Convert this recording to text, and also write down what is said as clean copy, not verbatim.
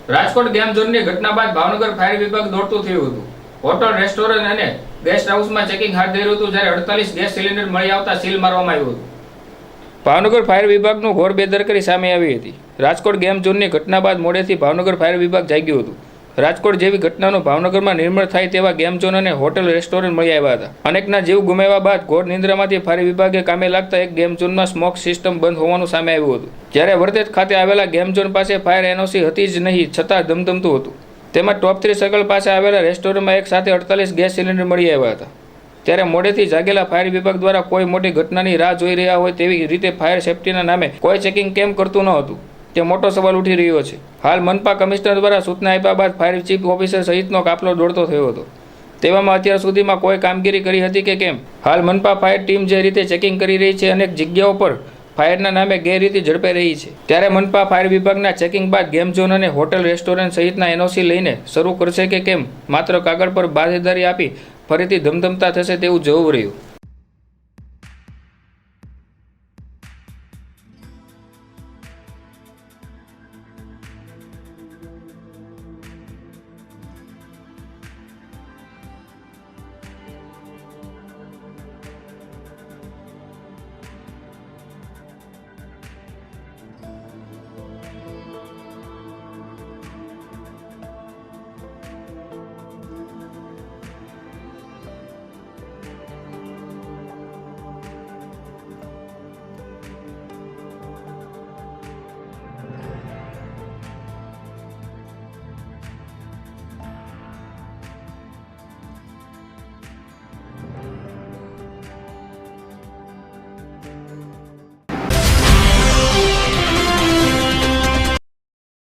Rajkot game ઝોનની ઘટના બાદ ભાવનગર ફાયર વિભાગ દોડતું થયું હતું। હોટલ, રેસ્ટોરન્ટ અને ગેસ્ટ હાઉસમાં ચેકિંગ હાથ ધર્યું હતું, જ્યારે 48 ગેસ સિલિન્ડર મળી આવતા સીલ મારવામાં આવ્યું હતું। ભાવનગર ફાયર વિભાગનું ઘોર બેદરકારી સામે આવી હતી। રાજકોટ ગેમ ઝોનની ઘટના બાદ મોડેથી ભાવનગર ફાયર વિભાગ જાગ્યું હતું। રાજકોટ જેવી ઘટનાનું ભાવનગરમાં નિર્મળ થાય તેવા ગેમ ઝોન અને હોટલ, રેસ્ટોરન્ટ મળી આવ્યા હતા। અનેકના જીવ ગુમાવ્યા બાદ ઘોર નિંદ્રામાંથી ફાયર વિભાગે કામે લાગતા એક ગેમ ઝોનમાં સ્મોક સિસ્ટમ બંધ હોવાનું સામે આવ્યું હતું। જ્યારે વરતેજ ખાતે આવેલા ગેમ ઝોન પાસે ફાયર એનઓસી હતી જ નહીં, છતાં ધમધમતું હતું। તેમાં ટોપ 3 સર્કલ પાસે આવેલા રેસ્ટોરન્ટમાં એક સાથે 48 ગેસ સિલિન્ડર મળી આવ્યા હતા। ત્યારે મોડેથી જાગેલા ફાયર વિભાગ દ્વારા કોઈ મોટી ઘટનાની રાહ જોઈ રહ્યા હોય તેવી રીતે ફાયર સેફટીના નામે કોઈ ચેકિંગ કેમ કરતું ન હતું, તે મોટો સવાલ ઉઠી રહ્યો છે। હાલ મનપા કમિશનર દ્વારા સૂચના આપ્યા બાદ ફાયર ચીફ ઓફિસર સહિતનો કાફલો દોડતો થયો હતો। તેવામાં અત્યાર સુધીમાં કોઈ કામગીરી કરી હતી કે કેમ? હાલ મનપા ફાયર ટીમ જે રીતે ચેકિંગ કરી રહી છે, અનેક જગ્યાઓ પર ફાયરના નામે ગેરરીતિ ઝડપાઈ રહી છે, ત્યારે મનપા ફાયર વિભાગના ચેકિંગ બાદ ગેમ ઝોન અને હોટલ, રેસ્ટોરન્ટ સહિતના એનઓસી લઈને શરૂ કરશે કે કેમ? માત્ર કાગળ પર બાંહેધરી આપી ફરીથી ધમધમતા થશે તેવું જોવું રહ્યું।